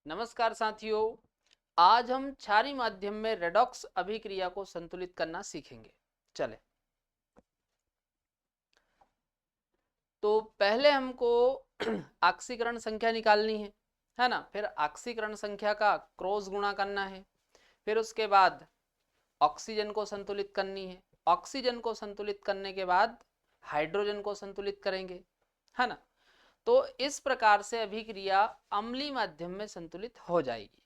नमस्कार साथियों, आज हम क्षारीय माध्यम में रेडॉक्स अभिक्रिया को संतुलित करना सीखेंगे। चले, तो पहले हमको ऑक्सीकरण संख्या निकालनी है ना। फिर ऑक्सीकरण संख्या का क्रॉस गुणा करना है। फिर उसके बाद ऑक्सीजन को संतुलित करनी है। ऑक्सीजन को संतुलित करने के बाद हाइड्रोजन को संतुलित करेंगे, है ना। तो इस प्रकार से अभिक्रिया अम्लीय माध्यम में संतुलित हो जाएगी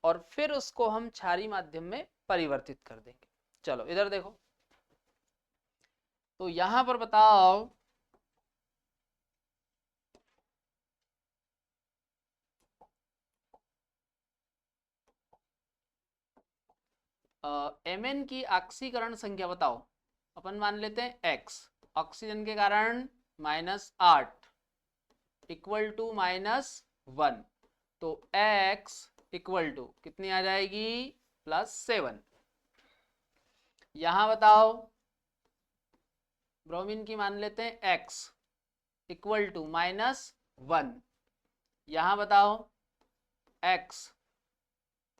और फिर उसको हम क्षारीय माध्यम में परिवर्तित कर देंगे। चलो इधर देखो, तो यहां पर बताओ Mn की ऑक्सीकरण संख्या बताओ। अपन मान लेते हैं x, ऑक्सीजन के कारण -8 इक्वल टू -1, तो x इक्वल टू कितनी आ जाएगी, +7। यहां बताओ ब्रोमीन की मान लेते हैं x इक्वल टू -1। यहां बताओ x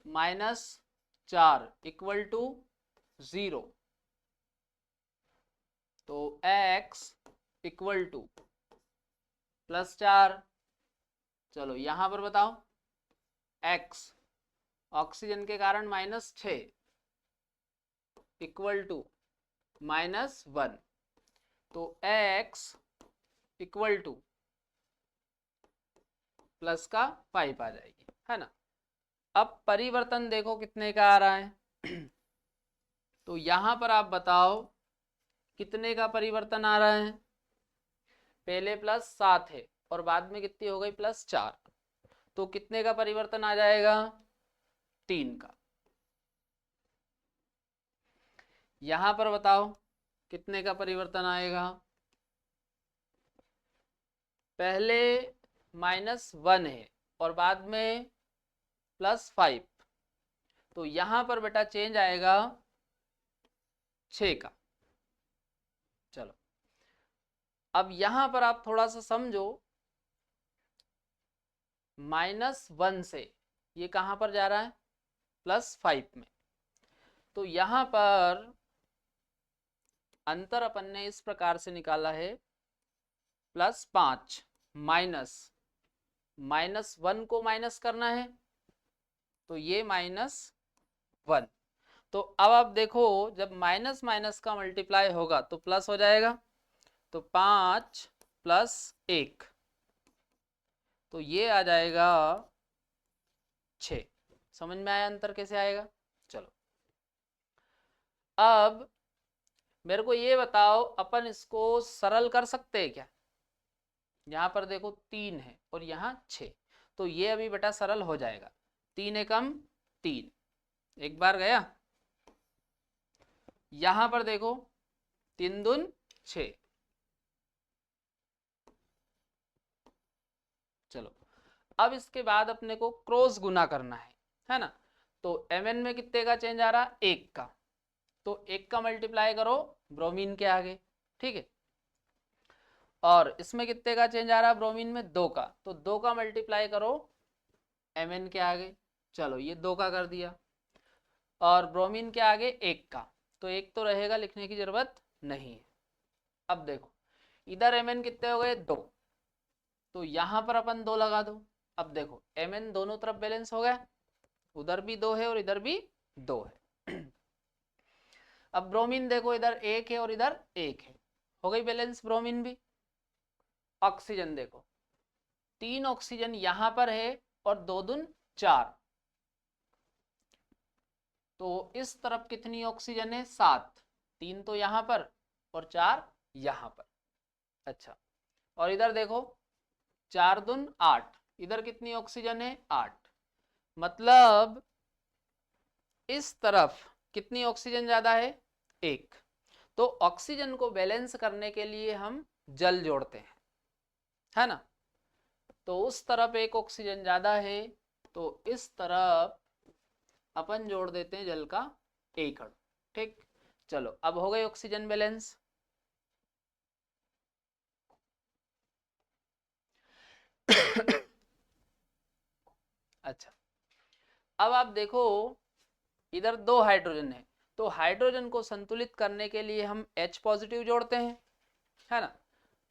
-4 इक्वल टू 0, तो x इक्वल टू +4। चलो यहां पर बताओ x ऑक्सीजन के कारण -6 इक्वल टू -1, तो x इक्वल टू प्लस का 5 आ जाएगी, है ना। अब परिवर्तन देखो कितने का आ रहा है तो यहां पर आप बताओ कितने का परिवर्तन आ रहा है। पहले +7 है और बाद में कितनी हो गई, +4, तो कितने का परिवर्तन आ जाएगा, 3 का। यहां पर बताओ कितने का परिवर्तन आएगा। पहले -1 है और बाद में +5, तो यहां पर बेटा चेंज आएगा 6 का। चलो अब यहां पर आप थोड़ा सा समझो, -1 से ये कहां पर जा रहा है, +5 में। तो यहां पर अंतर अपन ने इस प्रकार से निकाला है, +5 -1 को माइनस करना है, तो ये -1। तो अब आप देखो, जब माइनस माइनस का मल्टीप्लाई होगा तो प्लस हो जाएगा, तो 5 + 1, तो ये आ जाएगा 6। समझ में आया अंतर कैसे आएगा। चलो अब मेरे को ये बताओ, अपन इसको सरल कर सकते हैं क्या। यहाँ पर देखो 3 है और यहाँ 6, तो ये अभी बेटा सरल हो जाएगा। 3 एकम 3, एक बार गया। यहाँ पर देखो 3 दून 6। चलो अब इसके बाद अपने को क्रॉस गुना करना है ना। तो Mn में कितने का चेंज आ रहा, 1 का, तो 1 का मल्टीप्लाई करो ब्रोमीन के आगे, ठीक है। और इसमें कितने का चेंज आ रहा है, ब्रोमीन में 2 का, तो 2 का मल्टीप्लाई करो Mn के आगे। चलो ये 2 का कर दिया, और ब्रोमीन के आगे 1 का, तो 1 तो रहेगा, लिखने की जरूरत नहीं है। अब देखो इधर Mn कितने हो गए, 2, तो यहां पर अपन 2 लगा दो। अब देखो Mn दोनों तरफ बैलेंस हो गया, उधर भी 2 है और इधर भी 2 है अब ब्रोमीन देखो, इधर 1 है और इधर 1 है, हो गई बैलेंस ब्रोमीन भी। ऑक्सीजन देखो, 3 ऑक्सीजन यहां पर है और 2 दून 4, तो इस तरफ कितनी ऑक्सीजन है, 7। 3 तो यहां पर और 4 यहां पर। अच्छा, और इधर देखो 4 दून 8, इधर कितनी ऑक्सीजन है, 8। मतलब इस तरफ कितनी ऑक्सीजन ज्यादा है, 1। तो ऑक्सीजन को बैलेंस करने के लिए हम जल जोड़ते हैं, है ना। तो उस तरफ एक ऑक्सीजन ज्यादा है, तो इस तरफ अपन जोड़ देते हैं जल का 1 अणु, ठीक। चलो अब हो गई ऑक्सीजन बैलेंस अच्छा, अब आप देखो इधर 2 हाइड्रोजन है, तो हाइड्रोजन को संतुलित करने के लिए हम H पॉजिटिव जोड़ते हैं, है ना।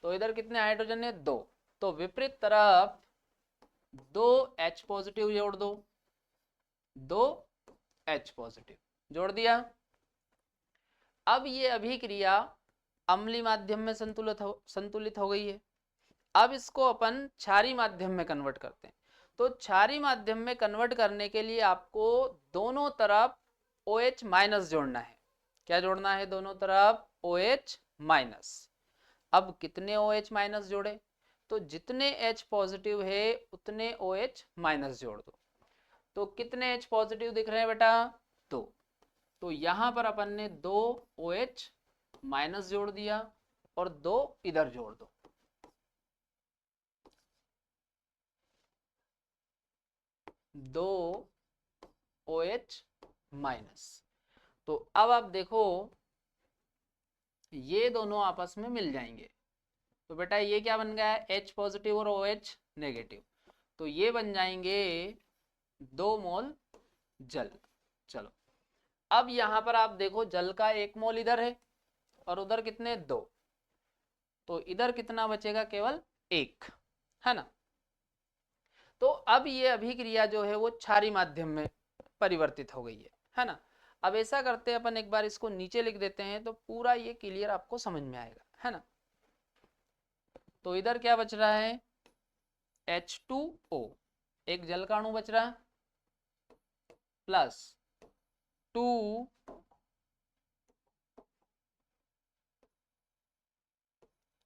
तो इधर कितने हाइड्रोजन है? 2। तो विपरीत तरफ 2 H पॉजिटिव जोड़ दो, 2 H पॉजिटिव जोड़ दिया। अब ये अभिक्रिया अम्लीय माध्यम में संतुलित हो गई है। अब इसको अपन क्षारीय माध्यम में कन्वर्ट करते हैं। तो क्षारीय माध्यम में कन्वर्ट करने के लिए आपको दोनों तरफ OH माइनस जोड़ना है। क्या जोड़ना है? दोनों तरफ OH माइनस। अब कितने OH माइनस जोड़े? तो जितने H पॉजिटिव है उतने OH माइनस जोड़ दो। तो कितने H पॉजिटिव दिख रहे हैं बेटा? 2। तो यहां पर अपन ने 2 OH माइनस जोड़ दिया और 2 इधर जोड़ दो। दो OH माइनस। तो अब आप देखो ये दोनों आपस में मिल जाएंगे। तो बेटा ये क्या बन गया है? H पॉजिटिव और OH नेगेटिव। तो ये बन जाएंगे 2 मोल जल। चलो, अब यहां पर आप देखो जल का 1 मोल इधर है और उधर कितने? 2। तो इधर कितना बचेगा? केवल 1, है ना। तो अब ये अभिक्रिया जो है वो क्षारीय माध्यम में परिवर्तित हो गई है ना। अब ऐसा करते हैं अपन, एक बार इसको नीचे लिख देते हैं तो पूरा ये क्लियर आपको समझ में आएगा, है ना। तो इधर क्या बच रहा है? H2O, एक जल का अणु बच रहा है, plus 2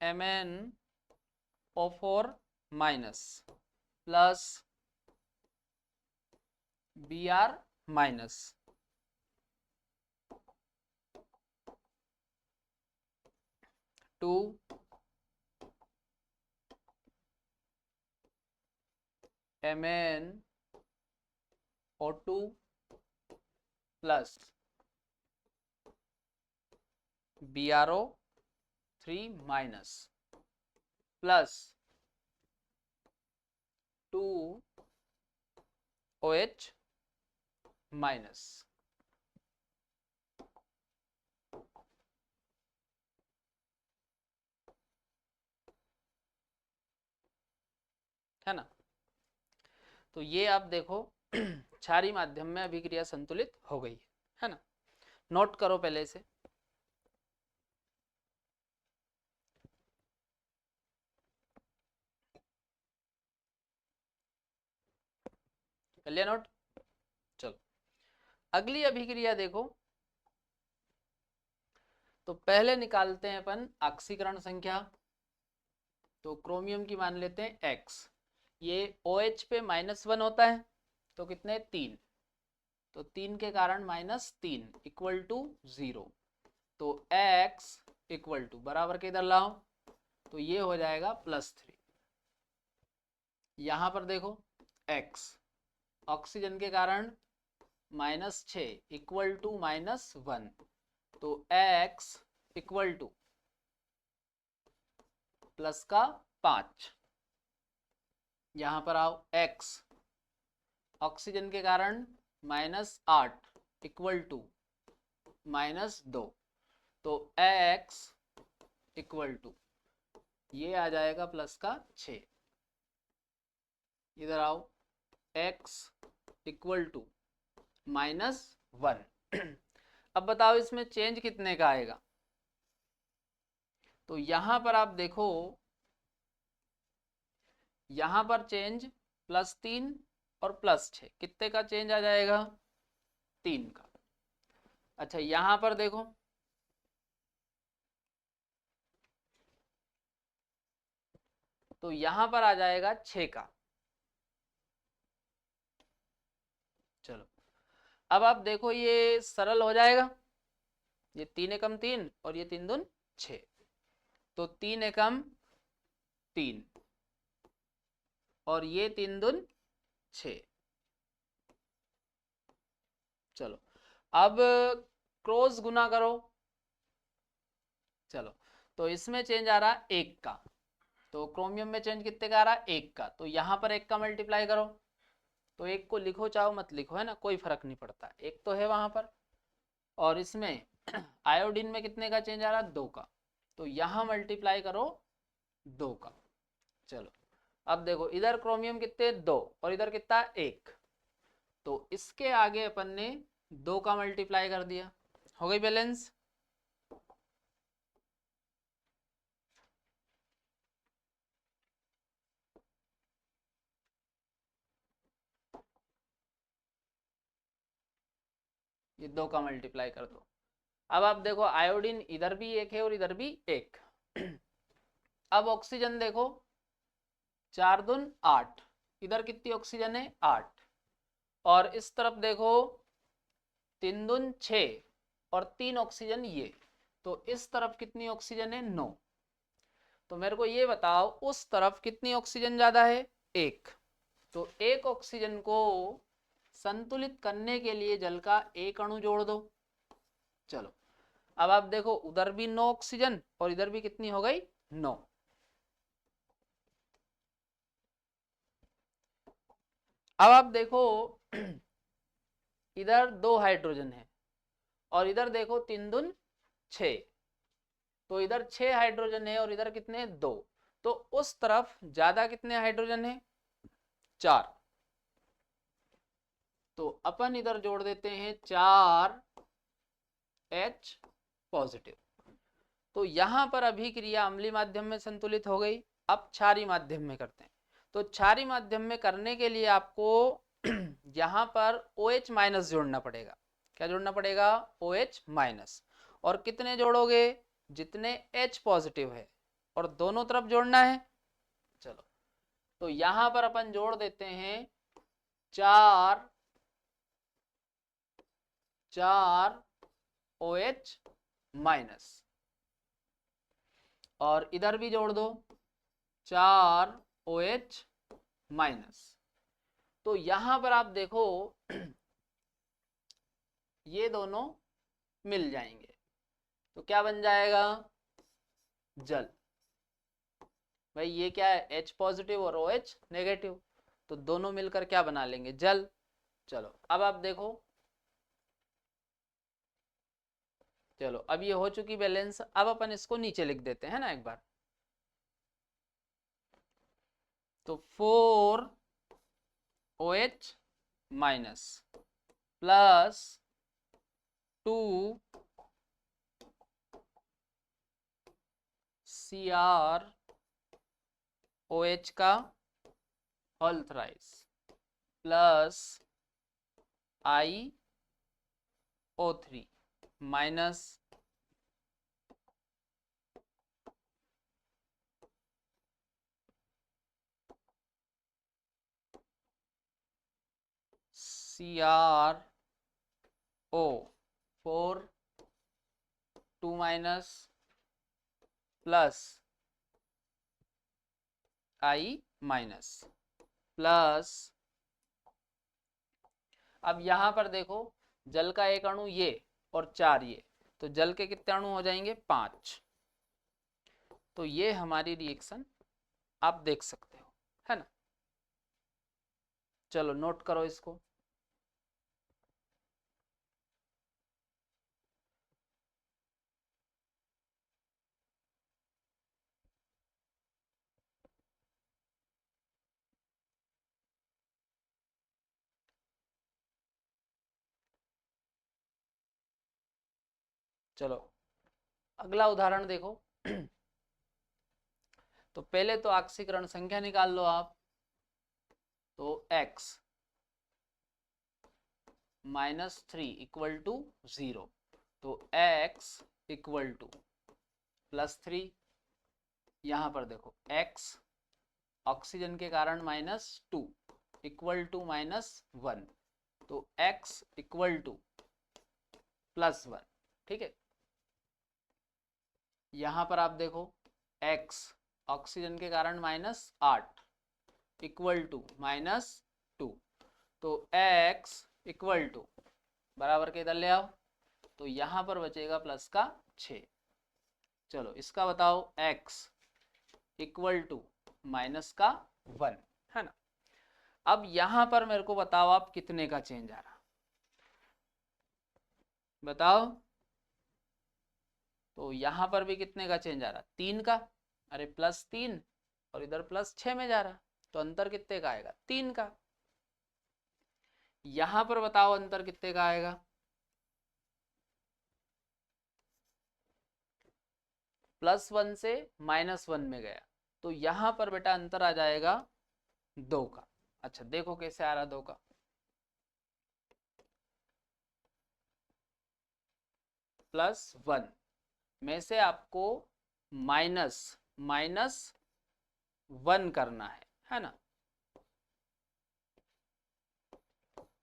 MnO4 minus plus Br minus. Two MnO2 plus BrO3 minus plus 2 OH minus. है ना। तो ये आप देखो क्षारीय माध्यम में अभिक्रिया संतुलित हो गई है ना। नोट करो पहले से। कर लिया नोट? चलो, अगली अभिक्रिया देखो। तो पहले निकालते हैं अपन ऑक्सीकरण संख्या। तो क्रोमियम की मान लेते हैं X। ये OH पे -1 होता है, तो कितने? 3। तो 3 के कारण -3 इक्वल टू 0। तो X इक्वल टू बराबर के इधर लाओ, तो ये हो जाएगा +3। यहां पर देखो X ऑक्सीजन के कारण -6 इक्वल टू -1। तो X इक्वल टू प्लस का 5। यहां पर आओ, X ऑक्सीजन के कारण -8 इक्वल टू -2। तो X इक्वल टू ये आ जाएगा प्लस का 6। इधर आओ, X इक्वल टू -1। अब बताओ इसमें चेंज कितने का आएगा? तो यहां पर आप देखो, यहां पर चेंज +3 और +6, कितने का चेंज आ जाएगा? 3 का। अच्छा, यहां पर देखो, तो यहां पर आ जाएगा 6 का। चलो, अब आप देखो ये सरल हो जाएगा। ये 3 एकम 3 और ये 3 दून 6। तो 3 एकम 3 और ये 3 दून 6। चलो, अब क्रॉस गुना करो। चलो, तो इसमें चेंज आ रहा 1 का। तो क्रोमियम में चेंज कितने का आ रहा? 1 का। तो यहां पर 1 का मल्टीप्लाई करो, तो एक को लिखो चाहो मत लिखो, है ना, कोई फर्क नहीं पड़ता, एक तो है वहां पर। और इसमें आयोडीन में कितने का चेंज आ रहा है, 2 का, तो यहाँ मल्टीप्लाई करो 2 का। चलो अब देखो इधर क्रोमियम कितने 2 और इधर कितना 1, तो इसके आगे अपन ने 2 का मल्टीप्लाई कर दिया, हो गई बैलेंस। ये 2 का मल्टीप्लाई कर दो। अब आप देखो आयोडीन इधर भी एक है और इधर भी एक। अब ऑक्सीजन देखो 4 दून 8, इधर कितनी ऑक्सीजन है 8, और इस तरफ देखो 3 दून 6 और 3 ऑक्सीजन ये, तो इस तरफ कितनी ऑक्सीजन है 9। तो मेरे को ये बताओ उस तरफ कितनी ऑक्सीजन ज्यादा है, 1। तो एक ऑक्सीजन को संतुलित करने के लिए जल का एक अणु जोड़ दो। चलो अब आप देखो उधर भी 9 ऑक्सीजन और इधर भी कितनी हो गई 9। अब आप देखो इधर 2 हाइड्रोजन है और इधर देखो 3 दून 6, तो इधर 6 हाइड्रोजन है और इधर कितने 2, तो उस तरफ ज्यादा कितने हाइड्रोजन है 4। तो अपन इधर जोड़ देते हैं 4 H पॉजिटिव। तो यहां पर अभिक्रिया अम्लीय माध्यम में संतुलित हो गई। अब क्षारीय माध्यम में करते हैं। तो क्षारीय माध्यम में करने के लिए आपको यहां पर OH माइनस जोड़ना पड़ेगा। क्या जोड़ना पड़ेगा, OH माइनस। और कितने जोड़ोगे, जितने H पॉजिटिव है, और दोनों तरफ जोड़ना है। चलो तो यहां पर अपन जोड़ देते हैं 4 OH माइनस, और इधर भी जोड़ दो 4 OH माइनस। तो यहां पर आप देखो ये दोनों मिल जाएंगे, तो क्या बन जाएगा, जल। भाई ये क्या है, H पॉजिटिव और OH नेगेटिव, तो दोनों मिलकर क्या बना लेंगे, जल। चलो अब आप देखो, चलो अब ये हो चुकी बैलेंस। अब अपन इसको नीचे लिख देते हैं ना एक बार। तो 4 OH minus plus 2 Cr OH का whole thrice plus iO3 minus CrO4 2 minus plus I minus plus, अब यहां पर देखो जल का एक अणु ये और 4 ये, तो जल के कितने अणु हो जाएंगे 5। तो ये हमारी रिएक्शन आप देख सकते हो, है ना। चलो नोट करो इसको। चलो अगला उदाहरण देखो। तो पहले तो ऑक्सीकरण संख्या निकाल लो आप। तो x -3 इक्वल टू 0, तो x इक्वल टू +3। यहां पर देखो x ऑक्सीजन के कारण -2 इक्वल टू -1, तो x इक्वल टू +1। ठीक है, यहां पर आप देखो x ऑक्सीजन के कारण -8 इक्वल टू -2, तो x इक्वल टू बराबर के इधर ले आओ, तो यहां पर बचेगा प्लस का 6। चलो इसका बताओ x इक्वल टू -1, है ना। अब यहां पर मेरे को बताओ आप कितने का चेंज आ रहा, बताओ। तो यहां पर भी कितने का चेंज आ रहा, 3 का। अरे +3 और इधर +6 में जा रहा, तो अंतर कितने का आएगा, 3 का। यहां पर बताओ अंतर कितने का आएगा, +1 से -1 में गया, तो यहां पर बेटा अंतर आ जाएगा 2 का। अच्छा देखो कैसे आ रहा 2 का, +1 में से आपको माइनस माइनस 1 करना है ना।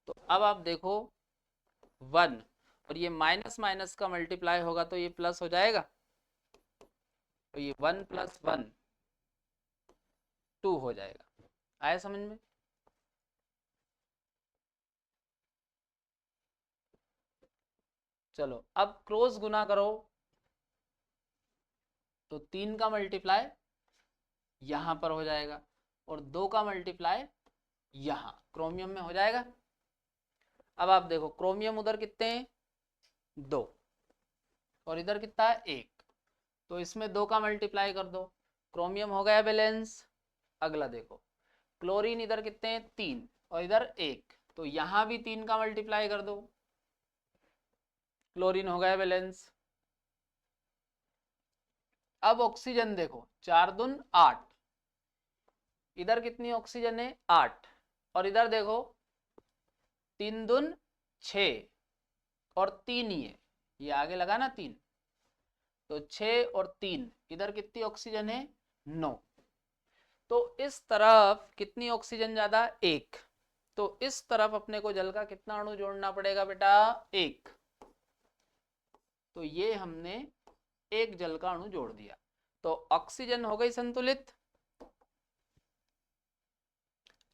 तो अब आप देखो 1 और ये माइनस माइनस का मल्टीप्लाई होगा तो ये प्लस हो जाएगा, तो ये 1 + 1 2 हो जाएगा। आया समझ में। चलो अब क्रॉस गुना करो, तो 3 का मल्टीप्लाई यहां पर हो जाएगा और 2 का मल्टीप्लाई यहां क्रोमियम में हो जाएगा। अब आप देखो क्रोमियम उधर कितने हैं, 2 और इधर कितना है, 1, तो इसमें 2 का मल्टीप्लाई कर दो, क्रोमियम हो गया बैलेंस। अगला देखो क्लोरीन इधर कितने हैं, 3 और इधर 1, तो यहां भी 3 का मल्टीप्लाई कर दो, क्लोरीन हो गया बैलेंस। अब ऑक्सीजन देखो 4 दून 8, इधर कितनी ऑक्सीजन है 8 और इधर देखो 3 दून 6 और 3 ही है, ये आगे लगा ना 3, तो 6 और 3 इधर कितनी ऑक्सीजन है 9, तो इस तरफ कितनी ऑक्सीजन ज्यादा 1, तो इस तरफ अपने को जल का कितना अणु जोड़ना पड़ेगा बेटा 1, तो ये हमने 1 जल का अणु जोड़ दिया, तो ऑक्सीजन हो गई संतुलित।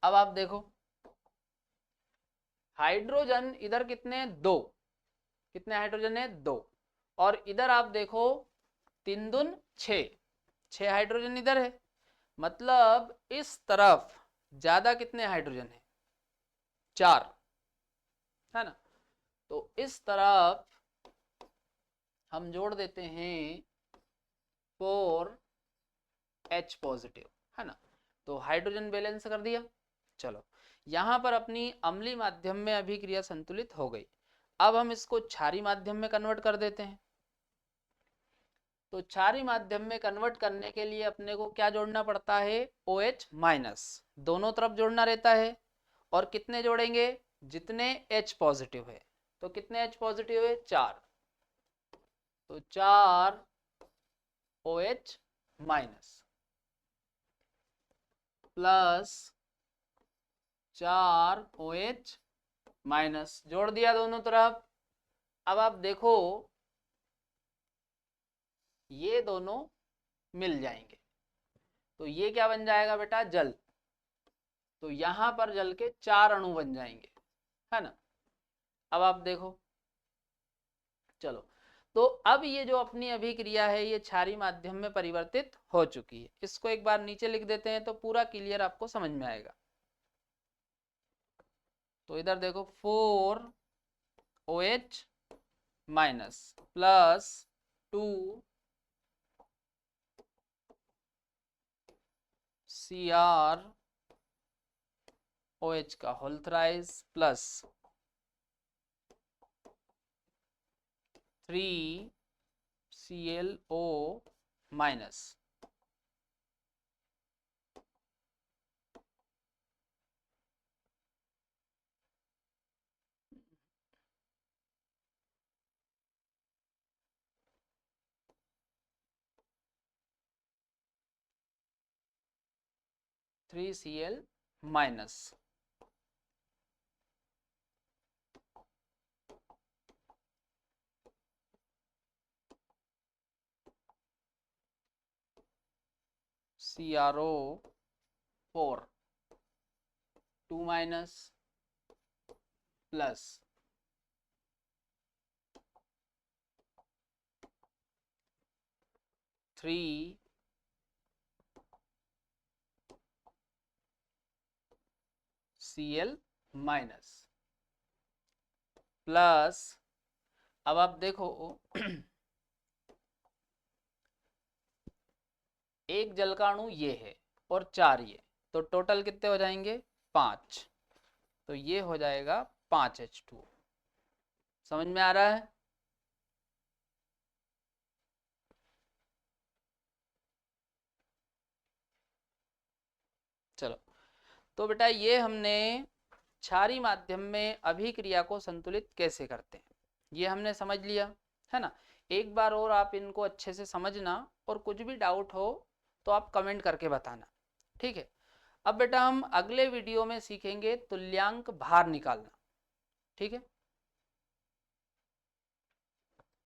अब आप देखो हाइड्रोजन इधर कितने 2, कितने हाइड्रोजन है 2 और इधर आप देखो 3 दून 6, 6 हाइड्रोजन इधर है, मतलब इस तरफ ज्यादा कितने हाइड्रोजन है 4, है ना। तो इस तरफ हम जोड़ देते हैं 4H पॉजिटिव, है ना, तो हाइड्रोजन बैलेंस कर दिया। चलो यहां पर अपनी अम्लीय माध्यम में अभिक्रिया संतुलित हो गई। अब हम इसको क्षारीय माध्यम में कन्वर्ट कर देते हैं। तो क्षारीय माध्यम में कन्वर्ट करने के लिए अपने को क्या जोड़ना पड़ता है, OH-, दोनों तरफ जोड़ना रहता है। और कितने जोड़ेंगे, जितने H पॉजिटिव है, तो कितने H पॉजिटिव है 4, तो 4 OH- प्लस 4 OH- जोड़ दिया दोनों तरफ। अब आप देखो ये दोनों मिल जाएंगे, तो ये क्या बन जाएगा बेटा जल, तो यहां पर जल के 4 अणु बन जाएंगे, है ना। अब आप देखो चलो, तो अब ये जो अपनी अभिक्रिया है ये क्षारीय माध्यम में परिवर्तित हो चुकी है। इसको एक बार नीचे लिख देते हैं तो पूरा क्लियर आपको समझ में आएगा। तो इधर देखो 4OH- प्लस 2CrOH का whole thrice plus 3ClO-। 3Cl-। CrO4 2- plus 3 Cl minus plus, अब आप देखो एक जल का अणु ये है और 4 ये, तो टोटल कितने हो जाएंगे 5, तो ये हो जाएगा 5H2। समझ में आ रहा है? चलो, तो बेटा ये हमने क्षारीय माध्यम में अभिक्रिया को संतुलित कैसे करते हैं ये हमने समझ लिया है ना। एक बार और आप इनको अच्छे से समझना, और कुछ भी डाउट हो तो आप कमेंट करके बताना, ठीक है। अब बेटा हम अगले वीडियो में सीखेंगे तुल्यांक भार निकालना, ठीक है।